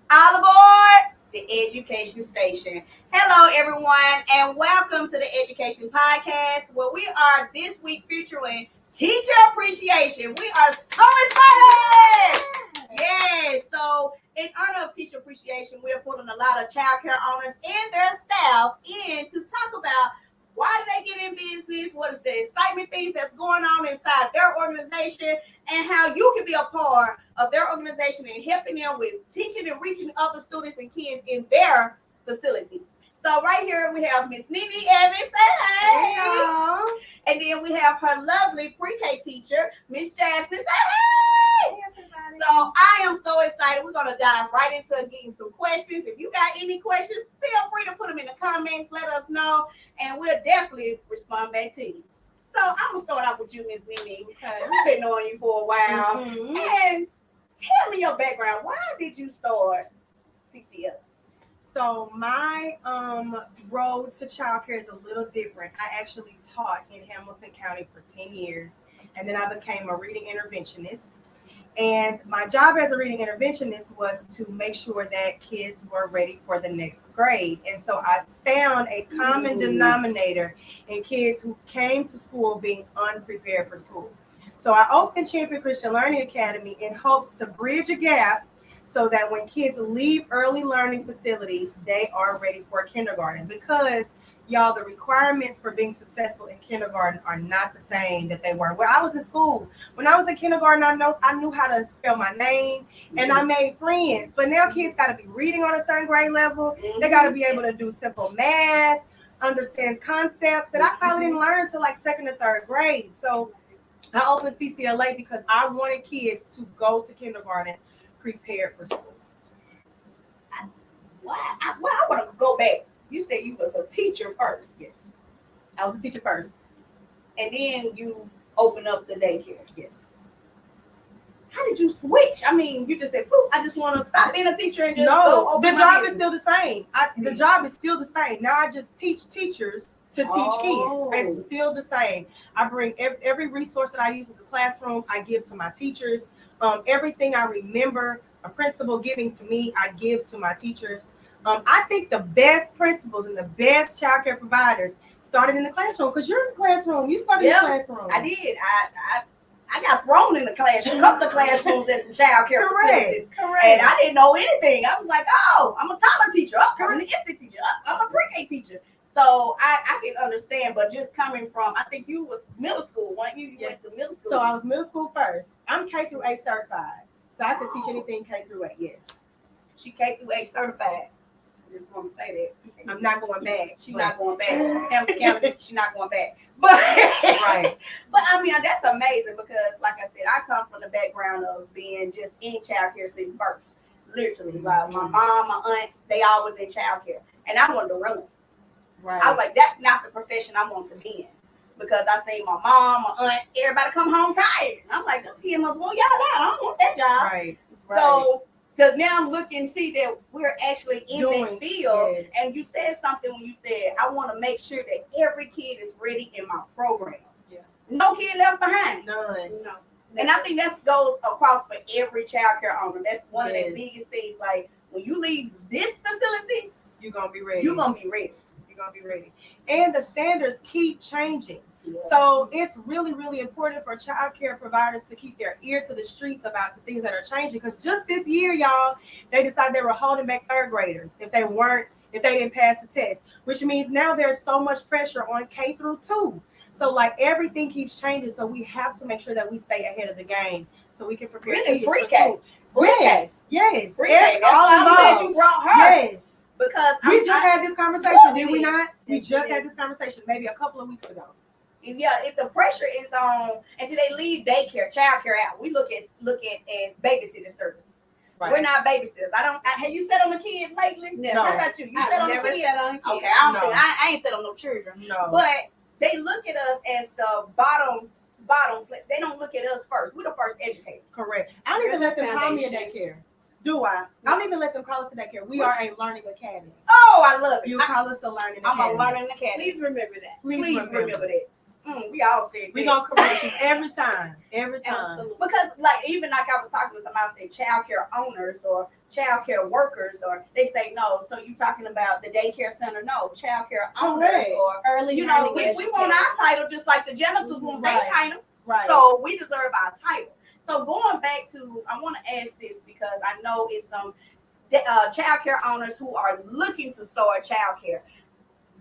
All aboard the Education Station. Hello, everyone, and welcome to the Education Podcast, where we are this week featuring Teacher Appreciation. We are so excited! Yes, so in honor of Teacher Appreciation, we're putting a lot of childcare owners and their staff in to talk about why they get in business, what is the excitement things that's going on inside their organization, and how you can be a part of their organization and helping them with teaching and reaching other students and kids in their facility. So right here we have Miss Nene Evans. Hey! Hello. And then we have her lovely pre-K teacher, Miss Jasmine. Hey! So I am so excited. We're going to dive right into getting some questions. If you got any questions, feel free to put them in the comments. Let us know, and we'll definitely respond back to you. So I'm going to start off with you, Miss Nene. Okay. I've been knowing you for a while. Mm-hmm. And tell me your background. Why did you start CCLA? So my road to childcare is a little different. I actually taught in Hamilton County for 10 years, and then I became a reading interventionist. And my job as a reading interventionist was to make sure that kids were ready for the next grade. And so I found a common denominator in kids who came to school being unprepared for school. So I opened Champion Christian Learning Academy in hopes to bridge a gap so that when kids leave early learning facilities, they are ready for kindergarten. Because, y'all, the requirements for being successful in kindergarten are not the same that they were. When I was in school, when I was in kindergarten, I knew how to spell my name and I made friends. But now kids got to be reading on a certain grade level. They got to be able to do simple math, understand concepts that I probably didn't learn until like second or third grade. So I opened CCLA because I wanted kids to go to kindergarten prepared for school. I want to go back. You said you was a teacher first. Yes. I was a teacher first. And then you opened up the daycare. Yes. How did you switch? I mean, you just said, I just want to stop being a teacher and just go open the job business. is still the same. The job is still the same. Now I just teach teachers to teach kids. It's still the same. I bring every resource that I use in the classroom, I give to my teachers. Everything I remember a principal giving to me, I give to my teachers. I think the best principals and the best childcare providers started in the classroom, because you're in the classroom. You started in the classroom. I did. I got thrown in the classroom, a couple of classrooms at some childcare facilities. Correct. And I didn't know anything. I was like, I'm a toddler teacher. I'm an infant teacher. I'm a pre-K teacher. So I can understand, but just coming from, I think you was middle school, weren't you? You went to middle school. So I was middle school first. I'm K through 8 certified. So I could teach anything K through 8, yes. She K through 8 certified. I just want to say that. I'm not going back. She's not going back. Hamilton County, she's not going back. But right. But I mean, that's amazing because, like I said, I come from the background of being just in childcare since birth. Literally. Like my mom, my aunts, they always in childcare. And I wanted to run it. Right. I was like, that's not the profession I want to be in. Because I seen my mom, my aunt, everybody come home tired. And I'm like, them kids must want y'all out. I don't want that job. Right. So now I'm looking, see that we're actually in that field. Yes. And you said something when you said, I want to make sure that every kid is ready in my program. Yeah. No kid left behind. None. No. And I think that goes across for every childcare owner. That's one of the biggest things. Like, when you leave this facility, you're going to be ready. You're going to be ready. Going to be ready. And the standards keep changing. Yeah. So it's really, really important for child care providers to keep their ear to the streets about the things that are changing. Because just this year, y'all, they decided they were holding back third graders if they didn't pass the test, which means now there's so much pressure on K through 2. So like everything keeps changing. So we have to make sure that we stay ahead of the game so we can prepare really kids pre-K. Yes. Pre-K. I'm glad you brought her. Yes. Because we just had this conversation, did we not? We just had this conversation maybe a couple of weeks ago. And yeah, if the pressure is on, and see, they leave daycare, childcare out. We look at as babysitting services. Right. We're not babysitters. Have you sat on a kid lately? No. How about you? You sat on a kid? Okay, I ain't sat on no children. No. But they look at us as the bottom. They don't look at us first. We're the first educators. Correct. I don't even let them call me a daycare. Do I? I don't even let them call us a daycare. We are a learning academy. Oh, I love it. You call us a learning academy. I'm a learning academy. Please remember that. Please remember that. We all said we gonna correct you every time. Absolutely. Because even like I was talking to somebody, say child care owners or child care workers, or they say no. So you talking about the daycare center? No, child care owners or early. We want our title just like the janitors want their title. Right. So we deserve our title. So going back to, I want to ask this because I know it's some child care owners who are looking to start child care.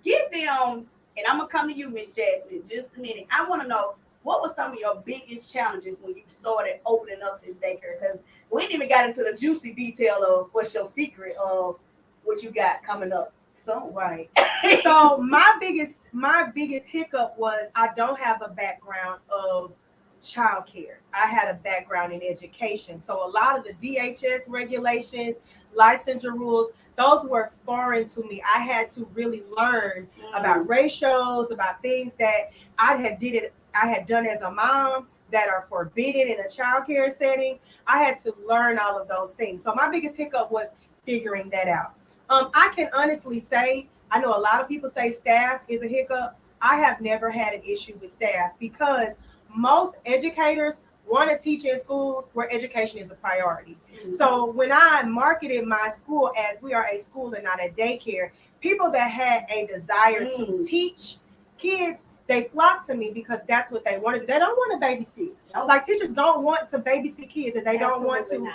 Give them, and I'm gonna come to you, Miss Jasmine, in just a minute. I want to know, what were some of your biggest challenges when you started opening up this daycare? Because we didn't even got into the juicy detail of what's your secret of what you got coming up. So right. So my biggest hiccup was I don't have a background of childcare. I had a background in education. So a lot of the DHS regulations, licensure rules, those were foreign to me. I had to really learn about ratios, about things that I had done as a mom that are forbidden in a childcare setting. I had to learn all of those things. So my biggest hiccup was figuring that out. I can honestly say, I know a lot of people say staff is a hiccup. I have never had an issue with staff because most educators want to teach in schools where education is a priority. So when I marketed my school as we are a school and not a daycare, people that had a desire to teach kids, they flocked to me because that's what they wanted. They don't want to babysit. Like teachers don't want to babysit kids, and they don't want to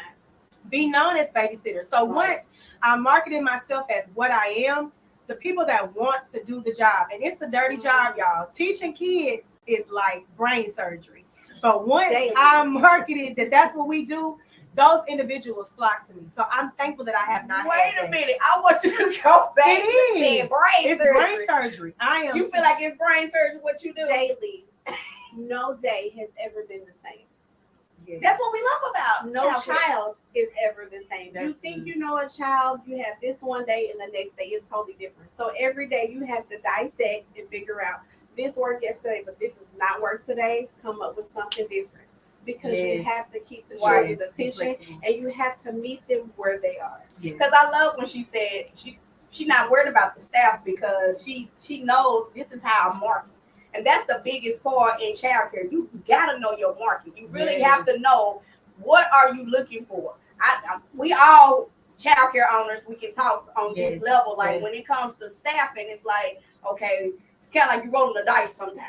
be known as babysitters. So once I marketed myself as what I am, the people that want to do the job, and it's a dirty job, y'all. Teaching kids is like brain surgery. But once I marketed that that's what we do, those individuals flock to me. So I'm thankful that I have not. Wait a minute. I want you to go back. It is. Brain surgery. I am. You feel like it's brain surgery what you do? Daily. No day has ever been the same. Yes. That's what we love about. No child is ever the same. That's you think you know a child, you have this one day, and the next day is totally different. So every day you have to dissect and figure out this worked yesterday, but this does not work today. Come up with something different because you have to keep the children's attention and you have to meet them where they are. Because I love when she said she's not worried about the staff because she knows this is how I'm marketing. And that's the biggest part in childcare. You gotta know your market. You really have to know what are you looking for. We all childcare owners, we can talk on this level. Like when it comes to staffing, it's like, okay, it's kind of like you rolling the dice sometimes.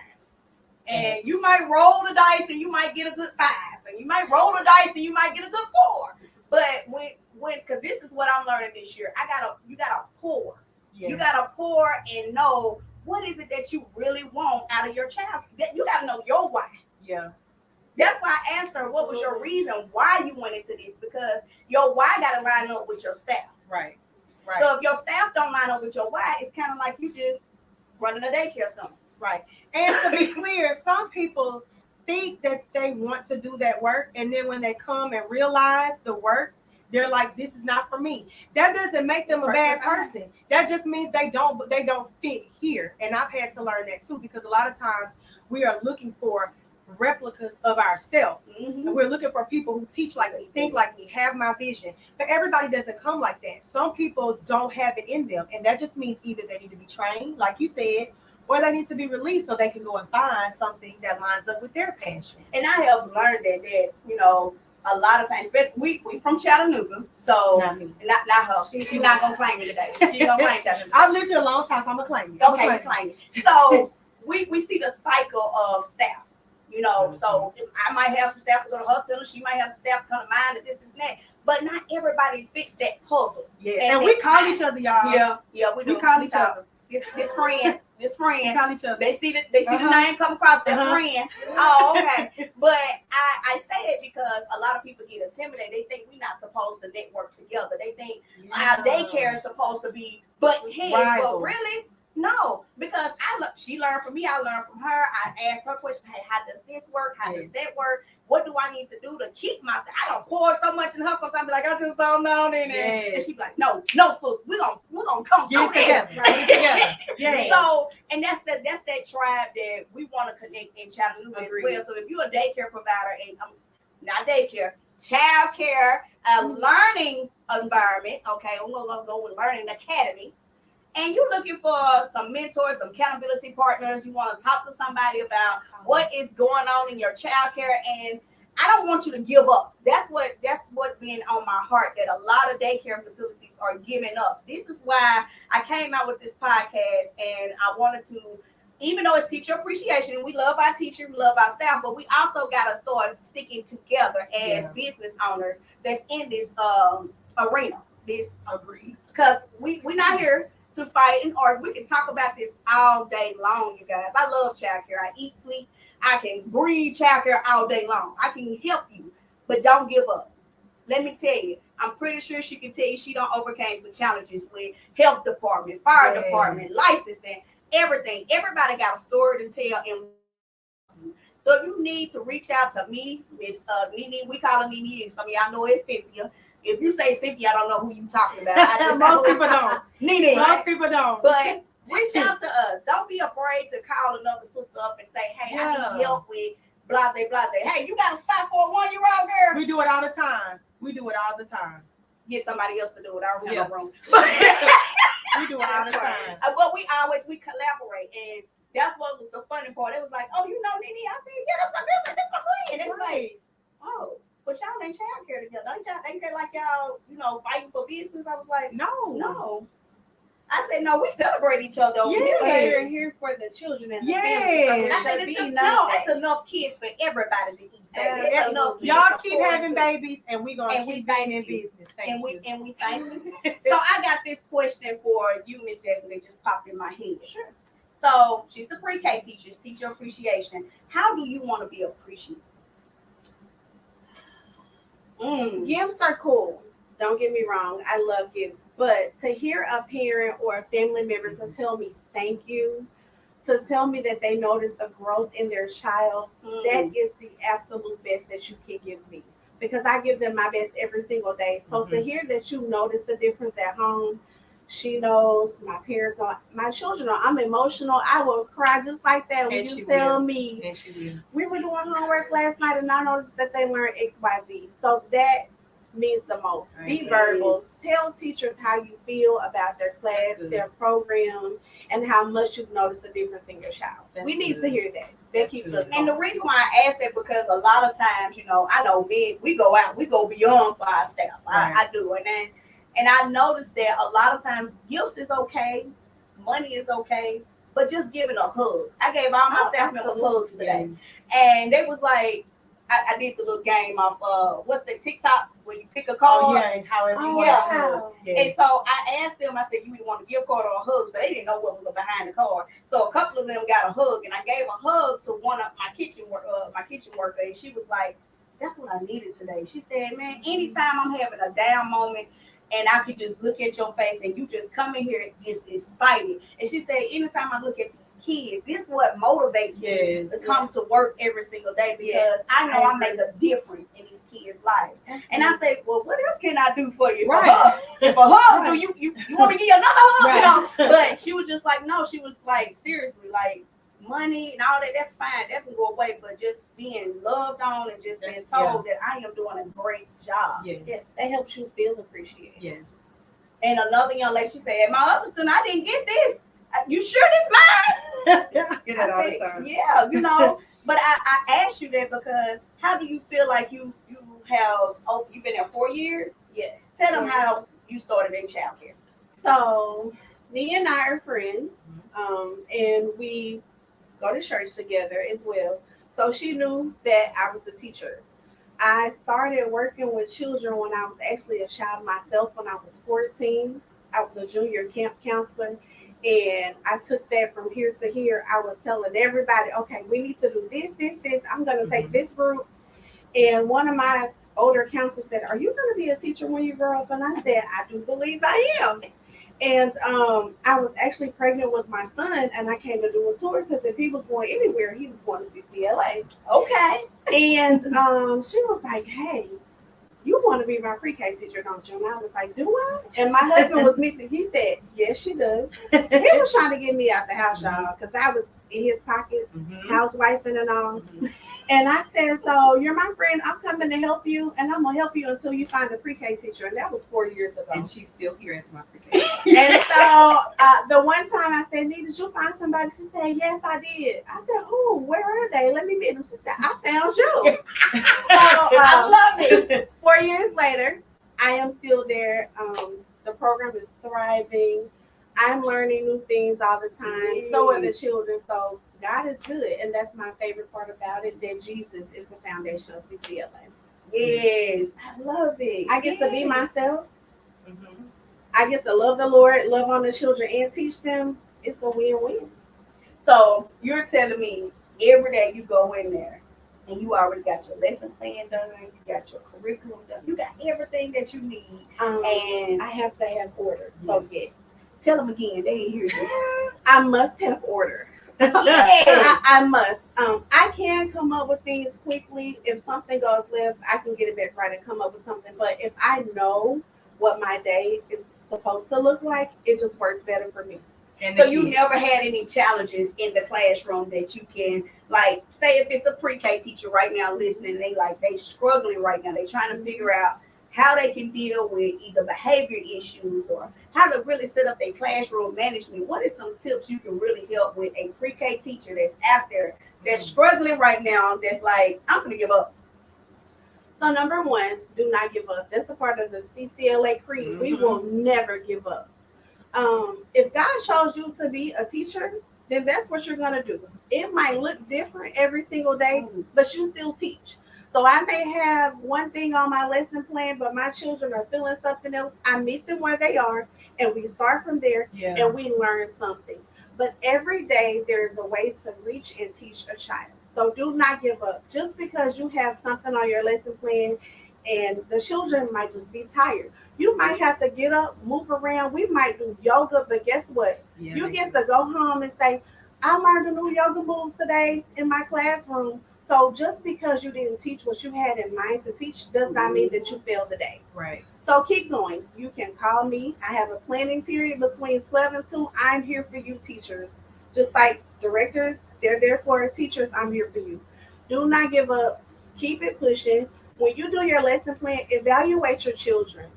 And you might roll the dice and you might get a good 5. And you might roll the dice and you might get a good 4. But when because this is what I'm learning this year, you gotta pour. You gotta pour and know what is it that you really want out of your child. You gotta know your why. Yeah. That's why I asked her what was your reason why you went into this, because your why gotta line up with your staff. Right. So if your staff don't line up with your why, it's kind of like you just running a daycare center. Right. And to be clear, some people think that they want to do that work, and then when they come and realize the work, they're like, this is not for me. That doesn't make them a bad person. That just means they don't fit here. And I've had to learn that too, because a lot of times we are looking for replicas of ourselves. We're looking for people who teach like me, think like me, have my vision. But everybody doesn't come like that. Some people don't have it in them. And that just means either they need to be trained, like you said, or they need to be released so they can go and find something that lines up with their passion. And I have learned that a lot of times, especially we from Chattanooga, so not her. She's not gonna claim me today. She's gonna claim Chattanooga. I've lived here a long time, so I'm gonna claim you. Okay, claim it. So we see the cycle of staff. So I might have some staff to go to her center. She might have some staff to come to mine, and this and that. But not everybody fits that puzzle. Yeah, and we call each other, y'all. Yeah, we do. We call each other. This friend. We call each other. They see the name come across their friend. Oh, okay. But I say that because a lot of people get intimidated. They think we're not supposed to network together. They think our daycare is supposed to be button heads. But really, no. Because she learned from me. I learned from her. I asked her questions. Hey, how does this work? How does that work? What do I need to do to keep myself? I don't pour so much in her sometimes. I be like, I just don't know. And she's like, no, sis, we're gonna come together. Right? Get together. So, and that's that tribe that we want to connect in Chattanooga as well. So if you're a daycare provider and not daycare, child care, a learning environment, okay, I'm gonna go with learning academy, and you're looking for some mentors, some accountability partners, you want to talk to somebody about what is going on in your childcare, and I don't want you to give up. That's what been on my heart, that a lot of daycare facilities are giving up. This is why I came out with this podcast, and I wanted to, even though it's teacher appreciation, we love our teachers, we love our staff, but we also got to start sticking together as business owners that's in this arena. Agreed. Because we're not here to fight and argue. We can talk about this all day long, you guys. I love childcare. I eat, sleep. I can breathe childcare all day long. I can help you, but don't give up. Let me tell you, I'm pretty sure she can tell you she don't overcame the challenges with health department, fire department, licensing, everything. Everybody got a story to tell. And so if you need to reach out to me, Miss Nene, we call her Nene. Some of y'all know it's Cynthia. If you say Cynthia, I don't know who you talking about. Most people don't. Nene. Most people don't. But reach out to us. Don't be afraid to call another sister up and say, hey, I need help with blase, blase. Hey, you got a spot for a 1-year-old girl? We do it all the time. Get somebody else to do it. I don't have no room. We do it all the time. But we collaborate. And that's what was the funny part. It was like, oh, you know Nene? I said, yeah, that's my girlfriend. That's my friend. It was like, oh. But y'all ain't childcare together. Ain't that like y'all, fighting for business? I was like, no. I said, no, we celebrate each other. We're here for the children and the family. I said, it's enough kids for everybody to eat. It's enough kids. Y'all keep having babies, and we're going to keep being in business. And we thank you. So I got this question for you, Miss Jasmine, that just popped in my head. Sure. So she's the pre-K teacher, teacher appreciation. How do you want to be appreciated? Gifts are cool. Don't get me wrong. I love gifts. But to hear a parent or a family member to tell me thank you, to tell me that they noticed the growth in their child, that is the absolute best that you can give me. Because I give them my best every single day. So to hear that you notice the difference at home, she knows, my parents know, my children know, I'm emotional. I will cry just like that when you tell me. And she will. We were doing homework last night and I noticed that they learned XYZ. So that means the most. Be verbal. Tell teachers how you feel about their class, their program, and how much you've noticed the difference in your child. We need to hear that. That keeps us going. And the reason why I ask that, because a lot of times, I know we go out, we go beyond for our staff. Right. I do. And I noticed that a lot of times gifts is okay, money is okay, but just giving a hug. I gave all my staff members hugs today. And they was like, I did the little game of what's the TikTok where you pick a card. And however you want. And so I asked them, I said, you either want a gift card or a hug? So they didn't know what was behind the card. So a couple of them got a hug, and I gave a hug to one of my kitchen worker, and she was like, that's what I needed today. She said, man, anytime I'm having a down moment and I could just look at your face and you just come in here just excited. And she said, anytime I look at kids, this is what motivates me to come to work every single day, because I know I make a difference in these kids' lives. And I say, well, what else can I do for you? Right. If a hug, do you want to give you another hug? But she was just like, no, she was like, seriously, like money and all that, that's fine, that can go away, but just being loved on and just being told that I am doing a great job. Yes, that helps you feel appreciated. Yes. And another young lady, she said, my other son, I didn't get this. You sure this mine? Get that all the time. Yeah, but I asked you that because how do you feel like you've been there 4 years? Yeah. Tell them how you started in childcare. So Nia and I are friends, and we go to church together as well. So she knew that I was a teacher. I started working with children when I was actually a child myself when I was 14. I was a junior camp counselor. And I took that from here to here. I was telling everybody, okay, we need to do this. I'm going to take this group. And one of my older counselors said, are you going to be a teacher when you grow up? And I said, I do believe I am. And I was actually pregnant with my son, and I came to do a tour because if he was going anywhere, he was going to CCLA. Okay. And she was like, hey, you want to be my pre-K teacher, don't you? And I was like, do I? And my husband was missing. He said, yes, she does. He was trying to get me out the house, y'all, because I was in his pocket, housewifing and all. And I said, so you're my friend. I'm coming to help you, and I'm gonna help you until you find a pre-K teacher. And that was 4 years ago. And she's still here as my pre-K. And so the one time I said, "Nene, did you find somebody?" She said, "Yes, I did." I said, "Who? Where are they? Let me meet them." She said, "I found you." I love it. 4 years later, I am still there. The program is thriving. I'm learning new things all the time. So are the children. So God is good, and that's my favorite part about it. That Jesus is the foundation of CCLA. Yes, I love it. I get to be myself. Mm-hmm. I get to love the Lord, love on the children, and teach them. It's a win-win. So you're telling me every day you go in there and you already got your lesson plan done, you got your curriculum done, you got everything that you need, and I have to have order. So yeah. Tell them again, they ain't hear you. I must have order. Yes. I must. I can come up with things quickly. If something goes left, I can get it back right and come up with something. But if I know what my day is supposed to look like, it just works better for me. And So you never had any challenges in the classroom that you can, like, say if it's a pre-K teacher right now listening, they struggling right now. They trying to figure out how they can deal with either behavior issues or how to really set up their classroom management. What are some tips you can really help with a pre-K teacher that's out there that's struggling right now, that's like, I'm gonna give up? So number one, do not give up. That's a part of the CCLA creed. Mm-hmm. We will never give up. If God chose you to be a teacher, then that's what you're going to do. It might look different every single day, but you still teach. So I may have one thing on my lesson plan, but my children are feeling something else. I meet them where they are, and we start from there, and we learn something. But every day there is a way to reach and teach a child. So do not give up. Just because you have something on your lesson plan and the children might just be tired, you might have to get up, move around. We might do yoga, but guess what? You get to go home and say, I learned a new yoga move today in my classroom. So just because you didn't teach what you had in mind to teach does not mean that you failed the day. Right. So keep going. You can call me. I have a planning period between 12 and 2. I'm here for you, teachers. Just like directors, they're there for teachers. I'm here for you. Do not give up. Keep it pushing. When you do your lesson plan, evaluate your children.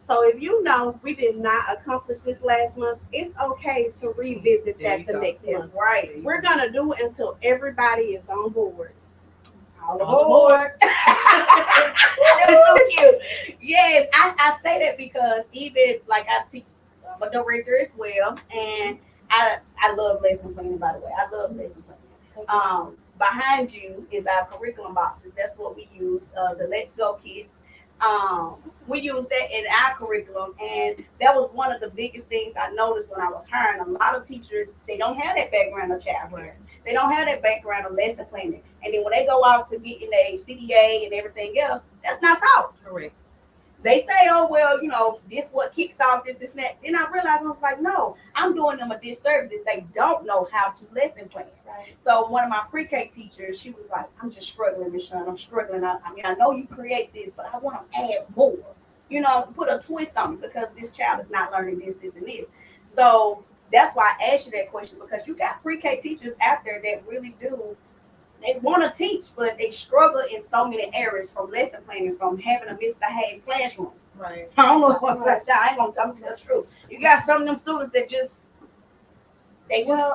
So if you know we did not accomplish this last month, it's okay to revisit that the next month. Right. We're going to do it until everybody is on board. All aboard. That's so cute. Yes, I say that because even like I teach, I'm a director as well, and I love lesson planning, by the way. I love lesson planning. Behind you is our curriculum boxes. That's what we use, the Let's Go kit. We use that in our curriculum, and that was one of the biggest things I noticed when I was hiring. A lot of teachers, they don't have that background of childcare. They don't have that background of lesson planning. And then when they go out to get in a CDA and everything else, that's not taught. Correct. They say, oh, well, this what kicks off this and that. Then I realized, I was like, no, I'm doing them a disservice if they don't know how to lesson plan. Right. So one of my pre-K teachers, she was like, I'm just struggling, LaShon. I'm struggling. I know you create this, but I want to add more. Put a twist on it because this child is not learning this, and this. So that's why I asked you that question, because you got pre-K teachers out there that really do. They want to teach, but they struggle in so many areas, from lesson planning, from having a misbehaved classroom. Right. I don't know what about y'all. I ain't gonna tell the truth. You got some of them students that just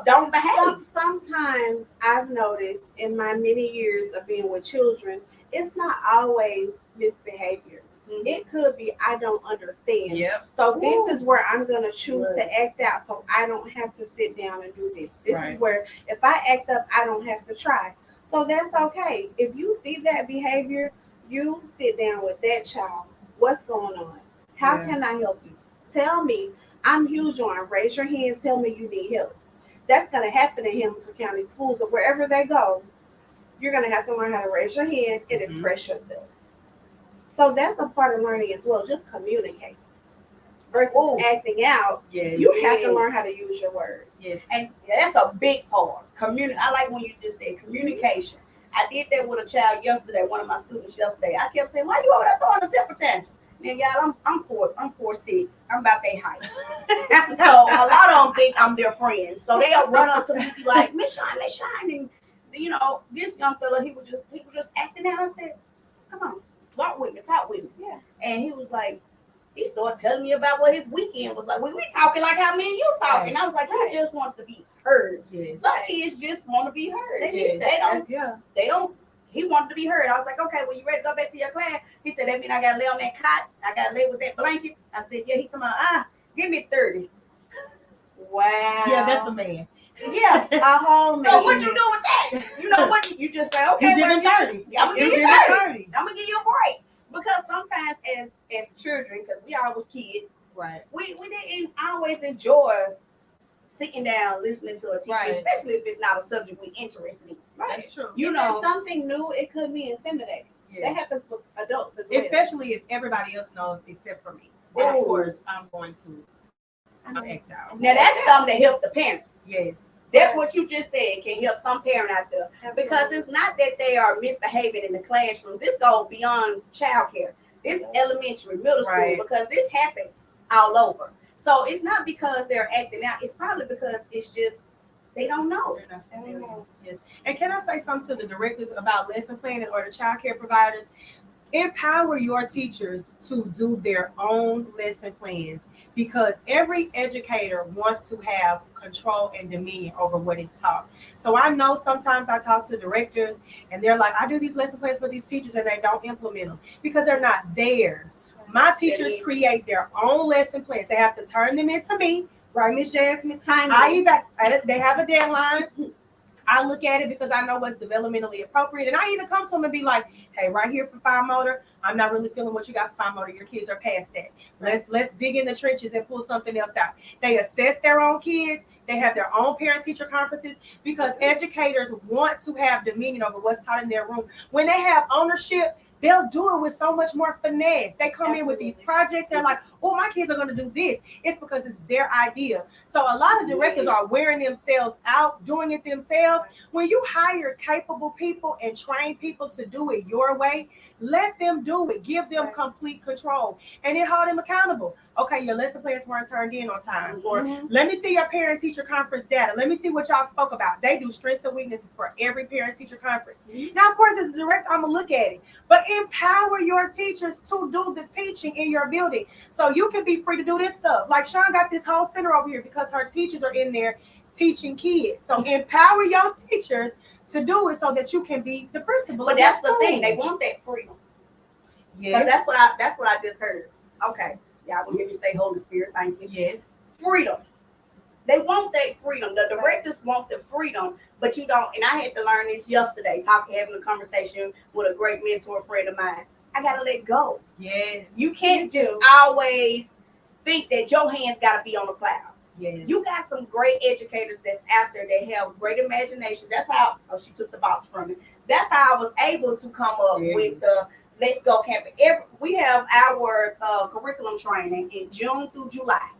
don't behave. Sometimes I've noticed in my many years of being with children, it's not always misbehavior. Mm-hmm. It could be I don't understand. Yep. So this is where I'm going to choose to act out, so I don't have to sit down and do this. This is where if I act up, I don't have to try. So that's okay. If you see that behavior, you sit down with that child. What's going on? How can I help you? Tell me. I'm huge on raise your hand. Tell me you need help. That's going to happen in Hamilton County schools, or wherever they go. You're going to have to learn how to raise your hand and express yourself. So that's a part of learning as well. Just communicate versus acting out. You have to learn how to use your words. Yes, and that's a big part. I like when you just said communication. I did that with a child yesterday, one of my students yesterday. I kept saying, "Why you over there throwing a temper tantrum?" Man, y'all, I'm 4'6". I'm about their height. So a lot of them think I'm their friend. So they'll run up to me and be like, Miss Shine, and you know, this young fella, he was just acting out. I said, come on, walk with me, talk with me. Yeah. And he was like, he started telling me about what his weekend was like. We talking like how me and you talking. I was like, he just wants to be heard. Yes. Some kids just want to be heard. Yes. They don't. He wanted to be heard. I was like, okay, well, you ready to go back to your class? He said, that mean I got to lay on that cot? I got to lay with that blanket? I said, yeah. He come out, give me 30. Wow. Yeah, that's a man. Yeah. A whole man. So what you do with that? You know what? You just say, okay, You give him 30. I'm going to You give you give him 30. 30. I'm going to give you a break. Because sometimes as children, because we all was kids, Right. we didn't always enjoy sitting down listening to a teacher, Right. especially if it's not a subject we're interested in. That's true. You If know, it's something new, it could be intimidating. Yes. That happens with adults as well. Especially if everybody else knows except for me. Then Ooh. of course I'm going to act out. now that's something to help the parents. Yes. That's what you just said can help some parent out there. Because it's not that they are misbehaving in the classroom. This goes beyond childcare. It's elementary, middle school, Right. because this happens all over. So it's not because they're acting out. It's probably because it's just they don't know. They're not familiar. Yes. And can I say something to the directors about lesson planning or the child care providers? Empower your teachers to do their own lesson plans, because every educator wants to have control and dominion over what is taught. So I know sometimes I talk to directors and they're like, I do these lesson plans for these teachers and they don't implement them because they're not theirs. My teachers create their own lesson plans. They have to turn them into me, right, Miss Jasmine? They have a deadline. I look at it because I know what's developmentally appropriate. And I even come to them and be like, hey, right here for fine motor, I'm not really feeling what you got for fine motor. Your kids are past that. Let's dig in the trenches and pull something else out. They assess their own kids. They have their own parent-teacher conferences because educators want to have dominion over what's taught in their room. When they have ownership, they'll do it with so much more finesse. They come in with these projects. They're like, oh, my kids are going to do this. It's because it's their idea. So a lot of directors are wearing themselves out, doing it themselves. When you hire capable people and train people to do it your way, let them do it. Give them complete control and then hold them accountable. Okay, your lesson plans weren't turned in on time. Or let me see your parent-teacher conference data. Let me see what y'all spoke about. They do strengths and weaknesses for every parent-teacher conference. Now, of course, as a director, I'm going to look at it. But empower your teachers to do the teaching in your building so you can be free to do this stuff. Like Sean got this whole center over here because her teachers are in there teaching kids. So empower your teachers to do it so that you can be the principal. But that's the thing. They want that freedom. Yes. That's what I just heard. Okay. Y'all will hear me say Holy Spirit, thank you. Yes. Freedom. They want that freedom. The directors want the freedom, but you don't. And I had to learn this yesterday, having a conversation with a great mentor friend of mine. I gotta let go. Yes. You can't just always think that your hands gotta be on the plow. Yes. You got some great educators that's out there that have great imagination. That's how she took the box from me. That's how I was able to come up with the Let's Go Camping. We have our curriculum training in June through July.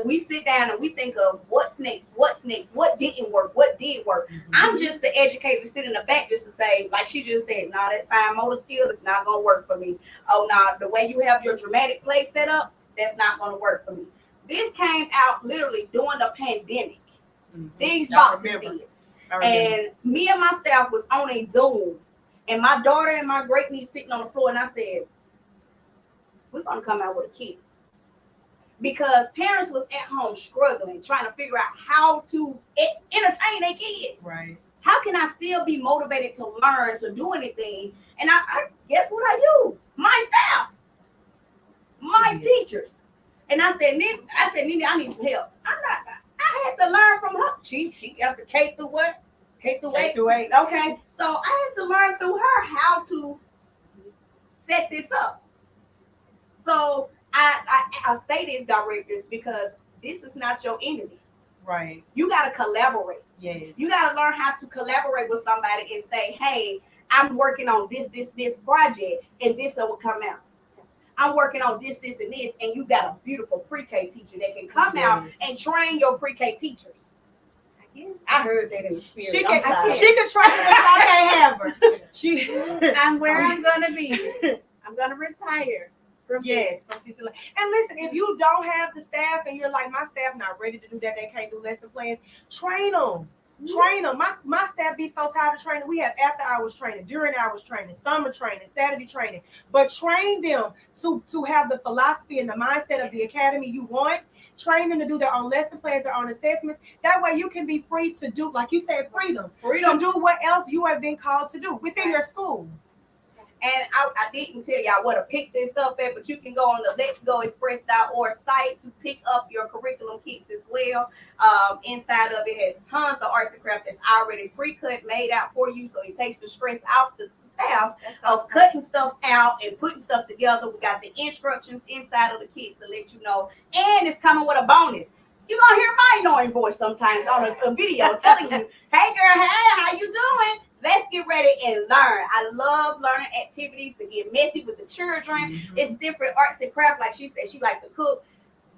We sit down and we think of what's next, what didn't work, what did work. I'm just the educator sitting in the back just to say, like she just said, no, that fine motor skill is not going to work for me. Oh, no, the way you have your dramatic play set up, that's not going to work for me. This came out literally during the pandemic. These boxes did. And me and my staff was on a Zoom. And my daughter and my great niece sitting on the floor. And I said, we're going to come out with a kit. Because parents was at home struggling, trying to figure out how to entertain their kids. Right. How can I still be motivated to learn, to do anything? And I guess what I use? My staff. My teachers. And I said, Nene, I need some help. I had to learn from her. She got the K through what? K through 8. Okay. So I had to learn through her how to set this up. So I say this, directors, because this is not your enemy. Right. You got to collaborate. Yes. You got to learn how to collaborate with somebody and say, hey, I'm working on this project, and this will come out. I'm working on this, and this, and you got a beautiful pre-K teacher that can come out and train your pre-K teachers. I heard that in the spirit. She can train her if I can't have her. I'm where I'm going to be. I'm going to retire. From CCLA. And listen, if you don't have the staff and you're like, my staff not ready to do that, they can't do lesson plans, train them. Train them. My staff be so tired of training. We have after hours training, during hours training, summer training, Saturday training. But train them to have the philosophy and the mindset of the academy you want. Train them to do their own lesson plans, their own assessments. That way you can be free to do, like you said, freedom. To do what else you have been called to do within your school. And I didn't tell y'all where to pick this up at, but you can go on the Let's Go Express.org site to pick up your curriculum kits as well. Inside of it has tons of arts and crafts that's already pre-cut, made out for you, so it takes the stress off the staff of cutting stuff out and putting stuff together. We got the instructions inside of the kits to let you know, and it's coming with a bonus. You're going to hear my annoying voice sometimes on a video telling you, hey girl, hey, how you doing? Let's get ready and learn. I love learning activities to get messy with the children. Mm-hmm. It's different arts and crafts. Like she said, she likes to cook.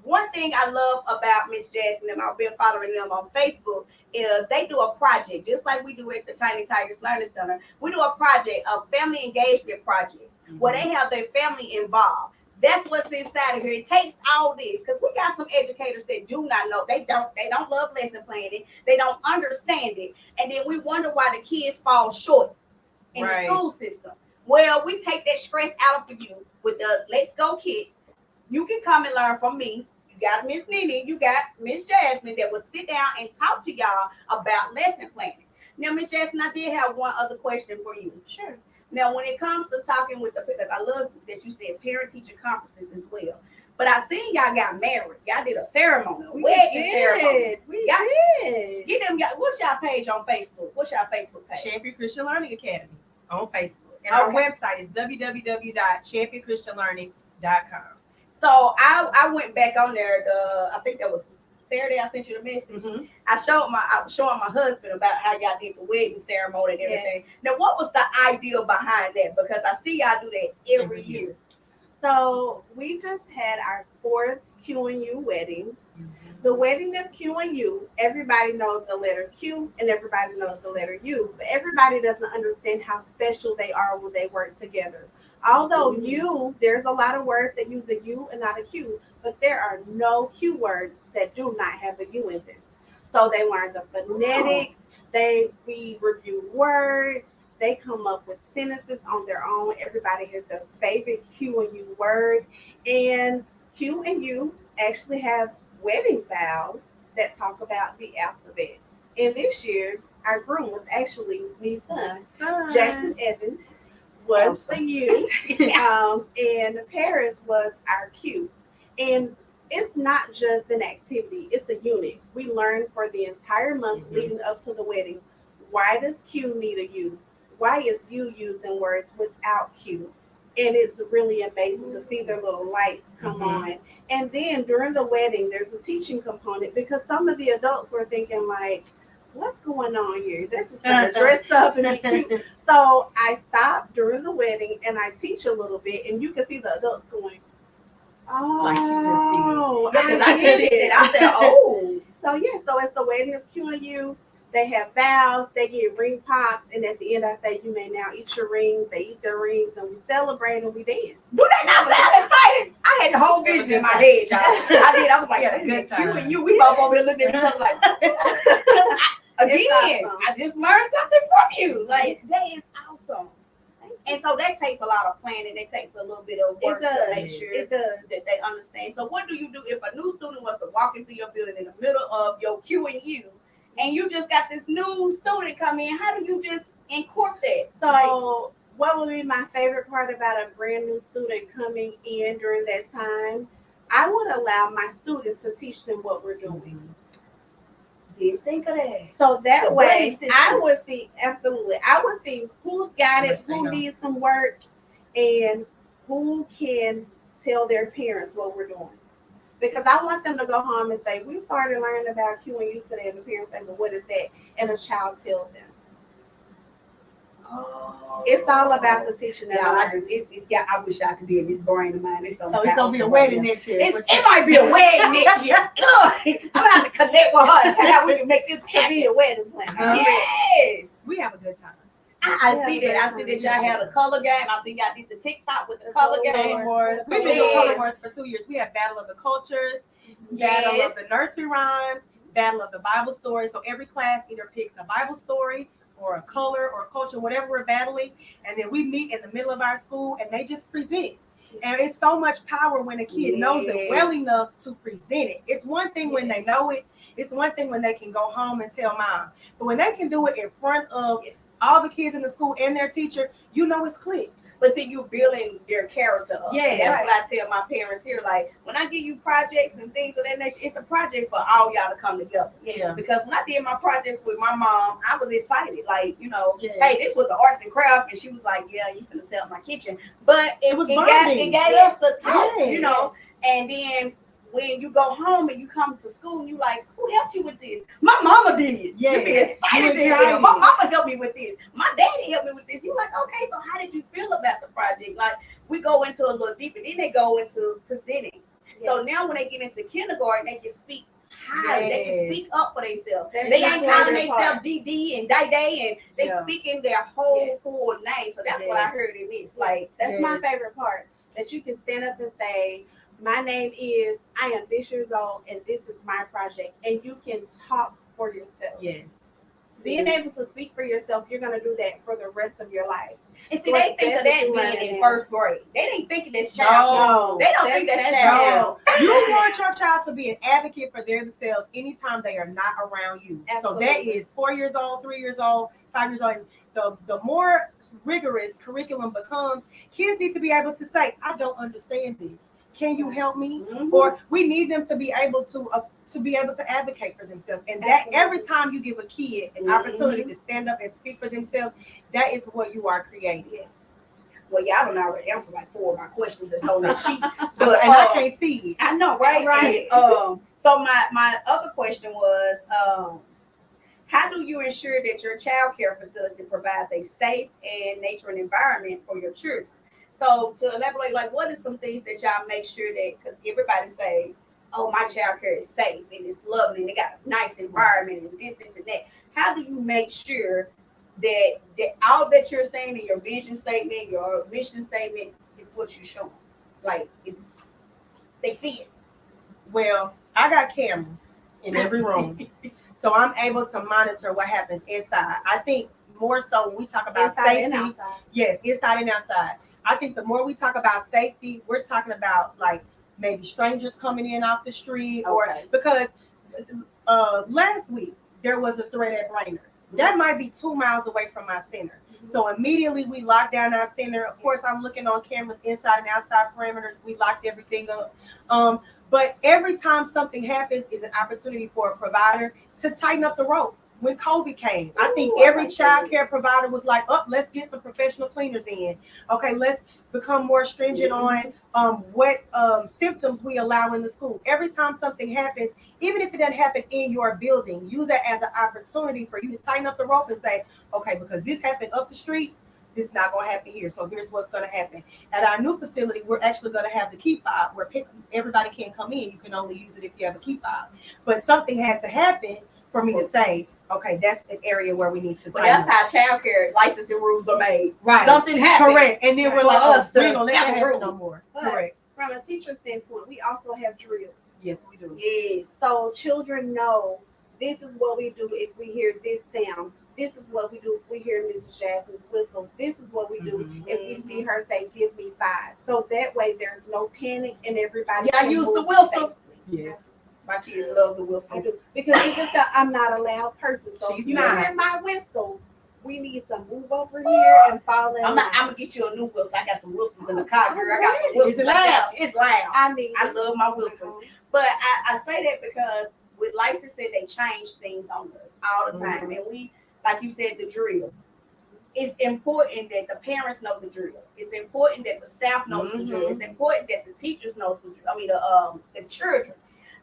One thing I love about Miss Jasmine and I've been following them on Facebook is they do a project, just like we do at the Tiny Tigers Learning Center. We do a project, a family engagement project, where they have their family involved. That's what's inside of here. It takes all this because we got some educators that do not know. They don't love lesson planning. They don't understand it. And then we wonder why the kids fall short in the school system. Well, we take that stress out of you with the Let's Go Kids. You can come and learn from me. You got Miss Nene, you got Miss Jasmine that will sit down and talk to y'all about lesson planning. Now, Miss Jasmine, I did have one other question for you. Sure. Now, when it comes to talking with the, because I love that you said parent-teacher conferences as well. But I seen y'all got married. Y'all did a ceremony, a wedding ceremony. We did. Get them. What's y'all page on Facebook? What's y'all Facebook page? Champion Christian Learning Academy on Facebook. And our website is www.championchristianlearning.com. So I went back on there. I think that was Saturday. I sent you the message. Mm-hmm. I was showing my husband about how y'all did the wedding ceremony and everything. Yeah. Now, what was the idea behind that? Because I see y'all do that every year. So we just had our 4th Q&U wedding. Mm-hmm. The wedding of Q&U, everybody knows the letter Q and everybody knows the letter U, but everybody doesn't understand how special they are when they work together. Although U, there's a lot of words that use a U and not a Q, but there are no Q words that do not have a U in them. So they learn the phonetics, we review words, they come up with sentences on their own. Everybody has their favorite Q and U word. And Q and U actually have wedding vows that talk about the alphabet. And this year, our groom was actually my son, Jackson Evans, was the U, and Paris was our Q. And it's not just an activity, it's a unit. We learn for the entire month leading up to the wedding. Why does Q need a U? Why is U used in words without Q? And it's really amazing to see their little lights come on. And then during the wedding, there's a teaching component because some of the adults were thinking like, what's going on here? They're just going to dress up and be cute. So I stopped during the wedding and I teach a little bit, and you can see the adults going, oh, like she just did. I did it. I said, oh. So it's the wedding of Q&U. They have vows, they get ring pops, and at the end I say, you may now eat your rings. They eat their rings, and we celebrate and we dance. Do that not sound excited? I had the whole vision in my head, y'all. I was like, Q&U, we both over here looking at each other like, again, awesome. I just learned something from you. Like, that is awesome. And so that takes a lot of planning. It takes a little bit of work to make sure that they understand. So what do you do if a new student was to walk into your building in the middle of your Q&U and you just got this new student come in? How do you just incorporate that? So what would be my favorite part about a brand new student coming in during that time? I would allow my students to teach them what we're doing. Didn't think of that. So that way, I would see who's got it, who needs some work, and who can tell their parents what we're doing. Because I want them to go home and say, we started learning about Q&U today, and the parents say, well, what is that? And a child tells them. Oh. It's all about the teaching. I wish I could be in this brain of mine. So it's gonna be a wedding next year. It might be a wedding next year. I'm gonna have to connect with her and see how we can make this be a wedding plan. Yes, we have a good time. I see that. I see that y'all had a color game. I see y'all did the TikTok with the color game. We've been doing color wars for 2 years. We have Battle of the Cultures, Battle of the Nursery Rhymes. battle of the Bible story. So every class either picks a Bible story or a color or culture, whatever we're battling, and then we meet in the middle of our school and they just present. And it's so much power when a kid knows it well enough to present it. It's one thing when they know it. It's one thing when they can go home and tell mom. But when they can do it in front of all the kids in the school and their teacher, you know it's clicks. But see, you building their character up. Yeah, that's what I tell my parents here. Like, when I give you projects and things of that nature, it's a project for all y'all to come together. Yeah. Because when I did my projects with my mom, I was excited. Like, you know, Yes. hey, this was the arts and craft, and she was like, yeah, you finna sell my kitchen. But it was gave us the talk, you know. And then when you go home and you come to school and you like, who helped you with this? My mama did. Yeah. You be excited. My mama helped me with this. My daddy helped me with this. You like, okay, so how did you feel about the project? Like, we go into a little deeper. Then they go into presenting. Yes. So now when they get into kindergarten, they can speak high. Yes. They can speak up for themselves. They ain't calling themselves DD and Day, and they speaking their whole full name. So that's what I heard it is. Like, that's my favorite part. That you can stand up and say, my name is, I am this years old, and this is my project. And you can talk for yourself. Yes. Being able to speak for yourself, you're going to do that for the rest of your life. And see, they think of that being in first grade. They ain't thinking that's child. No, they don't think that's child. No. You want your child to be an advocate for themselves anytime they are not around you. Absolutely. So that is 4 years old, 3 years old, 5 years old. The more rigorous curriculum becomes, kids need to be able to say, I don't understand this. Can you help me? Mm-hmm. Or we need them to be able to advocate for themselves. And that every time you give a kid an opportunity to stand up and speak for themselves, that is what you are creating. Well, y'all don't already answer like 4 of my questions that's on the sheet. But I can't see it. I know, right? Right. So my other question was, how do you ensure that your child care facility provides a safe and nurturing environment for your children? So to elaborate, like, what are some things that y'all make sure that, because everybody say, oh, my child care is safe and it's lovely and they got a nice environment and this and that. How do you make sure that all that you're saying in your vision statement, your mission statement is what you show them? Like, they see it. Well, I got cameras in every room. So I'm able to monitor what happens inside. I think more so when we talk about inside safety. Yes, inside and outside. I think the more we talk about safety, we're talking about like maybe strangers coming in off the street, or because last week there was a threat at Brainerd. That might be 2 miles away from my center. So immediately we locked down our center. Of course, I'm looking on cameras inside and outside perimeters. We locked everything up. But every time something happens is an opportunity for a provider to tighten up the rope. When COVID came, I think every child care provider was like, let's get some professional cleaners in. Okay, let's become more stringent on what symptoms we allow in the school. Every time something happens, even if it doesn't happen in your building, use that as an opportunity for you to tighten up the rope and say, okay, because this happened up the street, this is not going to happen here. So here's what's going to happen. At our new facility, we're actually going to have the key fob where everybody can come in. You can only use it if you have a key fob. But something had to happen for me to say, okay, that's an area where we need to. Well, that's how child care licensing rules are made. Right. Something happened. Correct. And then we're like, we ain't gonna let that happen no more. But correct. From a teacher standpoint, we also have drills. Yes, we do. Yes. So children know this is what we do if we hear this sound. This is what we do if we hear Mrs. Jasmine's whistle. This is what we do if we see her say, give me 5. So that way there's no panic and everybody I use the whistle. Yes. My kids love the whistle. I do. Because I'm not a loud person. So She's if you not. hear my whistle, we need to move over here and follow in I'm gonna get you a new whistle. I got some whistles in the car, girl. I got some whistles. Is it loud? It's loud. I love my whistles. But I say that because with licensing, they change things on us all the time. And we, like you said, the drill. It's important that the parents know the drill. It's important that the staff knows the drill. It's important that the teachers know the drill. I mean, the children.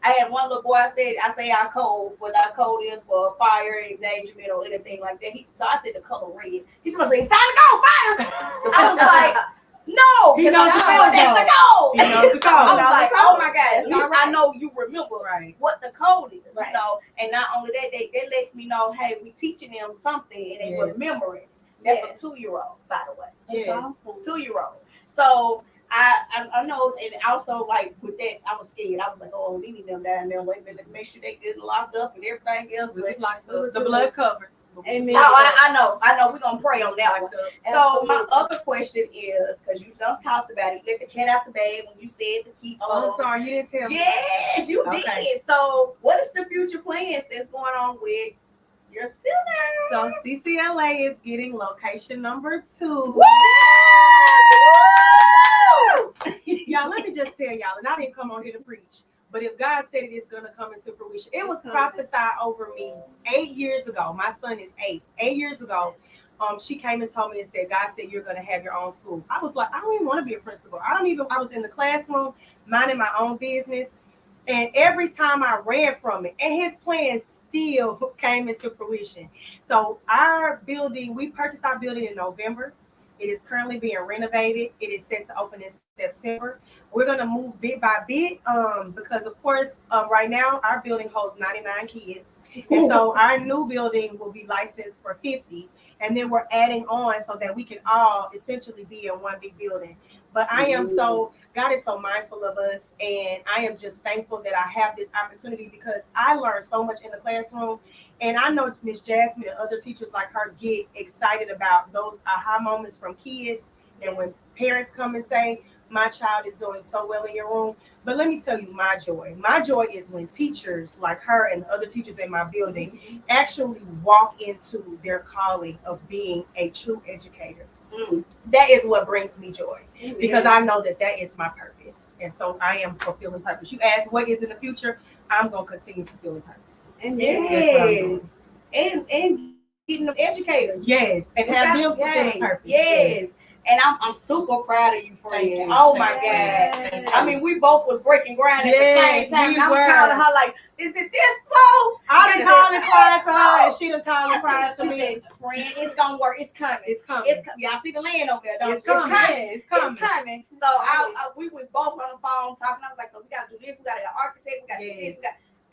I had one little boy, I say our code, what our code is for fire, endangerment, or anything like that. So I said the color red. He's supposed to say, it's time to go, fire! I was like, no, he knows the code. That's the code. He knows the code. I was like, oh my God, at least I know you remember what the code is, you know. And not only that, that lets me know, hey, we teaching them something and they remember it. That's a 2-year-old, by the way. Yes. Awesome. 2-year-old. So I know, and also like with that, I was scared. I was like, oh, we need them down there. Wait a minute, make sure they get locked up and everything else. It's like the blood covered. Amen. I know. We're gonna pray on that one. So Absolutely. my other question is, because you done talked about it, let the cat out the bag when you said to keep. Oh, I'm sorry, you didn't tell me. Yes, you did. So what is the future plans that's going on with your center? So CCLA is getting location number 2. Woo! Y'all, let me just tell y'all, and I didn't come on here to preach, but if God said it is going to come into fruition, it was prophesied over me 8 years ago. My son is 8. 8 years ago, she came and told me and said, God said you're going to have your own school. I was like, I don't even want to be a principal. I was in the classroom, minding my own business. And every time I ran from it, and his plans still came into fruition. So we purchased our building in November. It is currently being renovated. It is set to open in September. We're going to move bit by bit because, of course, right now our building holds 99 kids. And so our new building will be licensed for 50. And then we're adding on so that we can all essentially be in one big building. But God is so mindful of us. And I am just thankful that I have this opportunity because I learned so much in the classroom. And I know Miss Jasmine and other teachers like her get excited about those aha moments from kids. And when parents come and say, my child is doing so well in your room. But let me tell you my joy. My joy is when teachers like her and other teachers in my building actually walk into their calling of being a true educator. That is what brings me joy because I know that is my purpose. And so I am fulfilling purpose. You ask what is in the future, I'm going to continue fulfilling purpose. Yes. And getting them educators. Yes. And have them fulfilling purpose. Yes. And I'm super proud of you, friend. Oh my God. I mean, we both was breaking ground at the same time. And I'm calling her like, is it this slow? I done called and cried to her, and she done called and cried to me. She said, friend, it's gonna work. It's coming. It's coming. Y'all see the land over there, don't It's you? coming. It's coming. So we was both on the phone talking. I was like, so we gotta do this. We gotta get an architect. We gotta do this.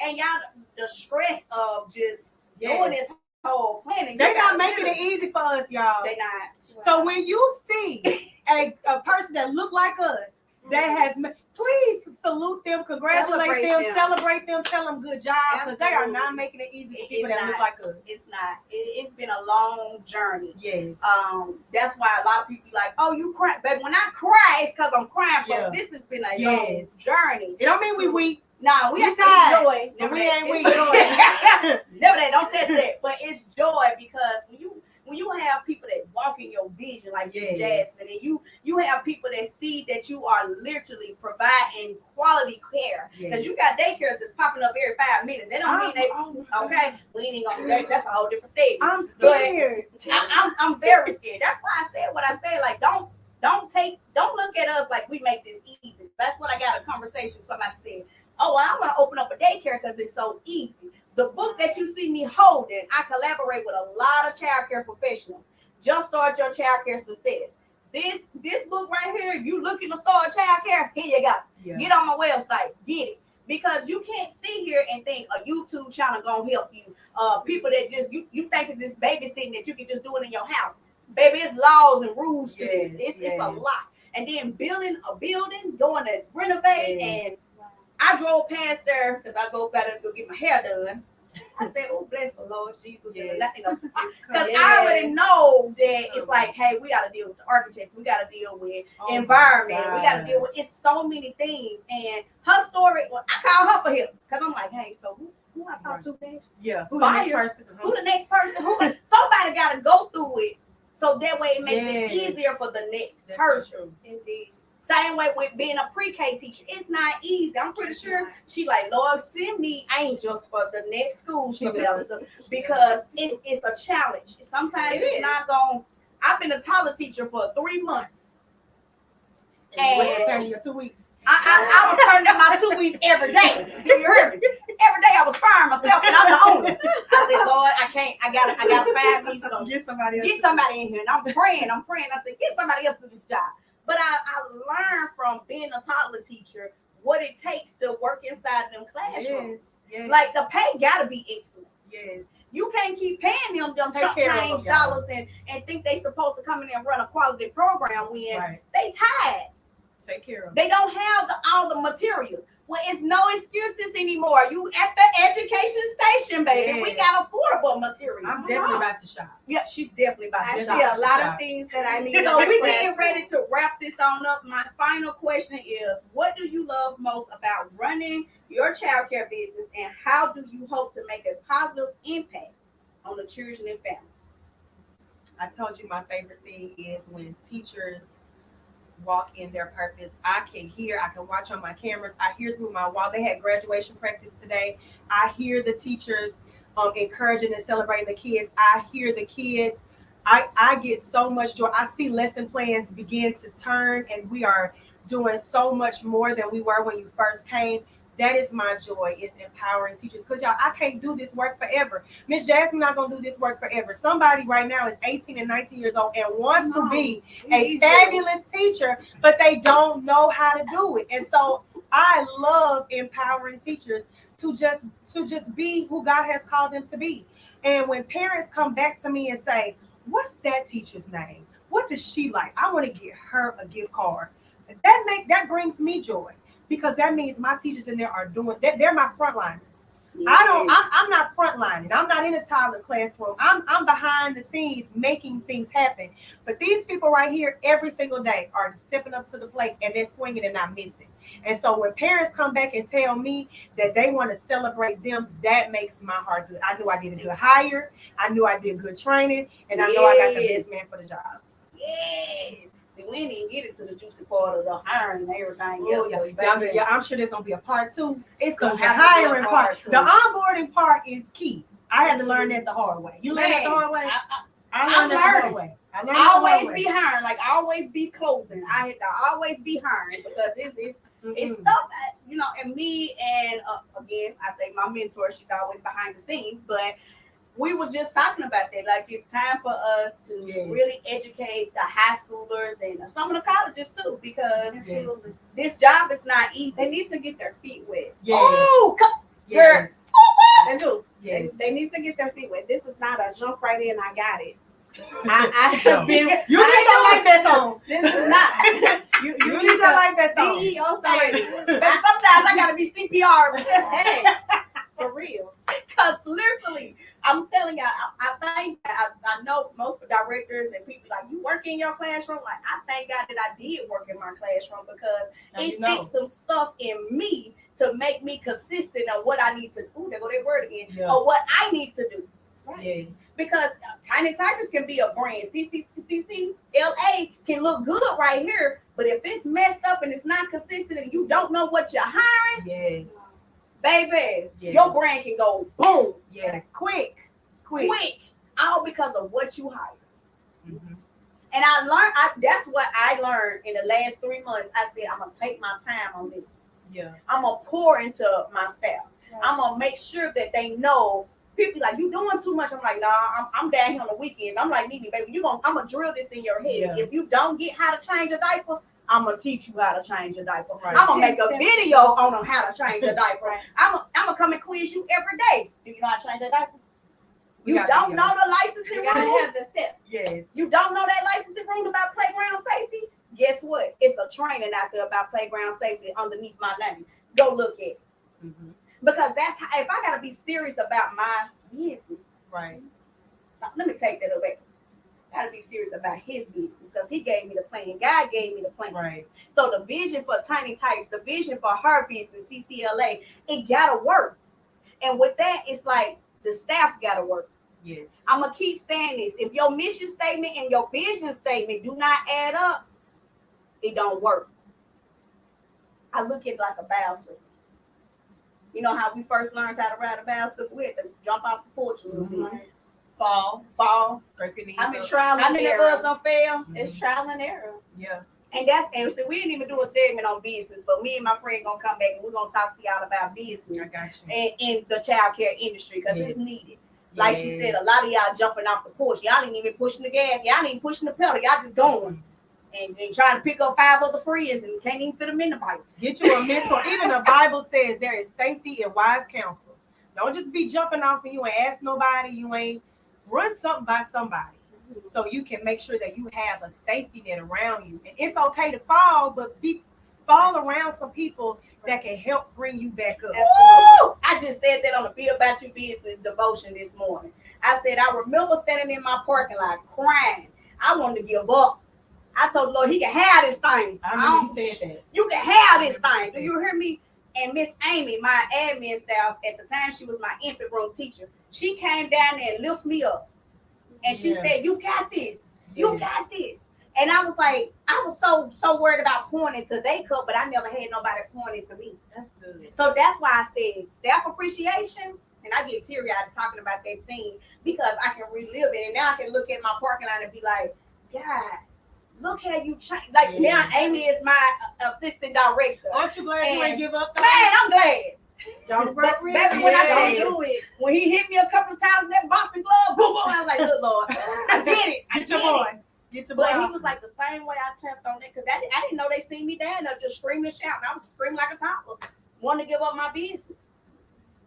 And y'all, the stress of just doing this whole planning. They're not making it easy for us, y'all. They not. So when you see a person that look like us, that has, please salute them, congratulate them, celebrate them, tell them good job, because they are not making it easy for people that look like us. It's not. It's been a long journey. Yes. That's why a lot of people like, oh, you cry. But when I cry, it's because I'm crying. But this has been a long journey. It don't mean we weak. No, we tired. Joy. We ain't weak. Never that. Don't test that. But it's joy because when you have people that walk in your vision like this, Jasmine, and you have people that see that you are literally providing quality care. Because you got daycares that's popping up every 5 minutes. They don't mean they okay. We ain't gonna that's a whole different stage. I'm scared. I'm very scared. That's why I said what I say. Like don't look at us like we make this easy. That's what I got a conversation. Somebody said, oh, well, I want to open up a daycare because it's so easy. The book that you see me holding, I collaborate with a lot of childcare professionals. Jumpstart your childcare success. This book right here, if you looking to start childcare, here you go. Yeah. Get on my website, get it. Because you can't sit here and think a YouTube channel gonna help you. People that just you think of this babysitting that you can just do it in your house. Baby, it's laws and rules to this. It's a lot. And then building a building, going to renovate and I drove past there because I go better to go get my hair done. I said, oh, bless the Lord Jesus. Because I already know that it's like, hey, we got to deal with the architects. We got to deal with environment. We got to deal with, it's so many things. And her story, well, I call her for help because I'm like, hey, so who I talk to next? Yeah. Who the next person? Somebody got to go through it so that way it makes it easier for the next person. Indeed. Same way with being a pre-K teacher. It's not easy. I'm pretty sure she like, Lord, send me angels for the next school semester because it's a challenge. Sometimes it's not going. I've been a toddler teacher for 3 months. And turning your 2 weeks. I was turning in my 2 weeks every day. Do you hear me? Every day I was firing myself and I'm the owner. I said, Lord, I can't. I gotta find me some. Get somebody in here. And I'm praying. I said, get somebody else to do this job. But I learned from being a toddler teacher what it takes to work inside them classrooms. Yes. Like the pay gotta be excellent. Yes. You can't keep paying them chump change dollars and think they supposed to come in and run a quality program when they tired. Take care of it. They don't have all the materials. Well, it's no excuses anymore. You at the education station, baby. We got affordable material. I'm definitely about to shop. Yeah, she's definitely about I to see shop. a lot of things that I need. So we getting ready to wrap this on up. My final question is, what do you love most about running your childcare business, and how do you hope to make a positive impact on the children and families? I told you my favorite thing is when teachers walk in their purpose. I can watch on my cameras. I hear through my wall. They had graduation practice today. I hear the teachers encouraging and celebrating the kids. I hear the kids. I get so much joy. I see lesson plans begin to turn, and we are doing so much more than we were when you first came. That is my joy, is empowering teachers. Because y'all, I can't do this work forever. Miss Jasmine not going to do this work forever. Somebody right now is 18 and 19 years old and wants to be a fabulous teacher, but they don't know how to do it. And so I love empowering teachers to just be who God has called them to be. And when parents come back to me and say, what's that teacher's name? What does she like? I want to get her a gift card. That brings me joy. Because that means my teachers in there are doing that. They're my frontliners. Yes. I'm not frontlining. I'm not in a toddler classroom. I'm behind the scenes making things happen. But these people right here every single day are stepping up to the plate, and they're swinging and not missing. And so when parents come back and tell me that they want to celebrate them, that makes my heart good. I knew I did a good hire. I knew I did good training, and I know I got the best man for the job. Yes. See, we didn't even get into the juicy part of the hiring and everything else. Yeah, I'm sure there's gonna be a part 2. It's gonna the hiring part, the onboarding part is key. I had to learn that the hard way. You learned that the hard way? I learned that the hard way. I always be hiring, like always be closing. I had to always be hiring because it's stuff that, and me and again, I say my mentor, she's always behind the scenes, but we was just talking about that. Like, it's time for us to really educate the high schoolers and some of the colleges too, because this job is not easy. They need to get their feet wet. Yes. Oh, yes. They do. Yes. They need to get their feet wet. This is not a jump right in. I got it. I have been. You need to like that song. This is not. You need to like that song. CEO style. But sometimes I gotta be CPR, but just, hey, for real. because literally, I'm telling you, I know most directors and people like, you work in your classroom. Like, I thank God that I did work in my classroom, because it fixed some stuff in me to make me consistent on what I need to do. There go that word again. Yeah. Or what I need to do. Right. Yes. Because Tiny Tigers can be a brand. CCLA can look good right here, but if it's messed up and it's not consistent and you don't know what you're hiring, Yes. baby, Yes. your brand can go boom. Yes. Quick. All because of what you hire. Mm-hmm. And I learned, that's what I learned in the last 3 months. I said, I'm going to take my time on this. Yeah. I'm going to pour into my staff. Right. I'm going to make sure that they know. People like, you doing too much. I'm like, nah, I'm down here on the weekends. I'm like, Nene, baby, I'm going to drill this in your head. Yeah. If you don't get how to change a diaper, I'm going to teach you how to change a diaper. Right. I'm going to make a video on them how to change a diaper. Right. I'm going to come and quiz you every day. Do you know how to change a diaper? You don't know the licensing rules? You have the step. Yes. You don't know that licensing rule about playground safety? Guess what? It's a training out there about playground safety underneath my name. Go look at it. Mm-hmm. Because that's how, if I got to be serious about my business. Right. Now, let me take that away. I got to be serious about his business, because he gave me the plan. God gave me the plan. Right. So the vision for Tiny Types, the vision for her business, CCLA, it got to work. And with that, it's like the staff got to work. Yes. I'm going to keep saying this. If your mission statement and your vision statement do not add up, it don't work. I look at it like a bicycle. You know how we first learned how to ride a bicycle? We had to jump off the porch a little bit. Fall. Scrape your knees. I mean, trial how and many of error. us don't fail? Mm-hmm. It's trial and error. Yeah. And so we didn't even do a segment on business, but me and my friend gonna come back and we're gonna talk to y'all about business. I got you. And in the childcare industry, because it's needed. Like she said, a lot of y'all jumping off the porch. Y'all ain't even pushing the gas. Y'all ain't even pushing the pedal. Y'all just going. And trying to pick up 5 other friends and can't even fit them in the bike. Get you a mentor. Even the Bible says there is safety in wise counsel. Don't just be jumping off and you ain't ask nobody. You ain't run something by somebody. So you can make sure that you have a safety net around you. And it's okay to fall, but be fall around some people that can help bring you back up. Woo! I just said that on the Be About You Business devotion this morning. I said, I remember standing in my parking lot crying. I wanted to give up. I told the Lord, he can have this thing. I remember you said that. You can have this thing. Do you hear me? And Miss Amy, my admin staff, at the time, she was my infant room teacher. She came down there and lifted me up. And she said, you got this. You got this. And I was like, I was so worried about pointing to their cup, but I never had nobody pointing to me. That's good. So that's why I said staff appreciation. And I get teary-eyed talking about that scene because I can relive it. And now I can look at my parking lot and be like, God, look how you changed. Like now Amy is my assistant director. Aren't you glad you ain't give up? Man, I'm glad. Don't Baby, when I tell you, when he hit me a couple of times with that boxing glove, boom, boom, I was like, good Lord, I get it. Get your boy. Get your boy. But he was like the same way I tapped on it because I didn't know they seen me down there just screaming and shouting. I was screaming like a toddler, wanting to give up my business.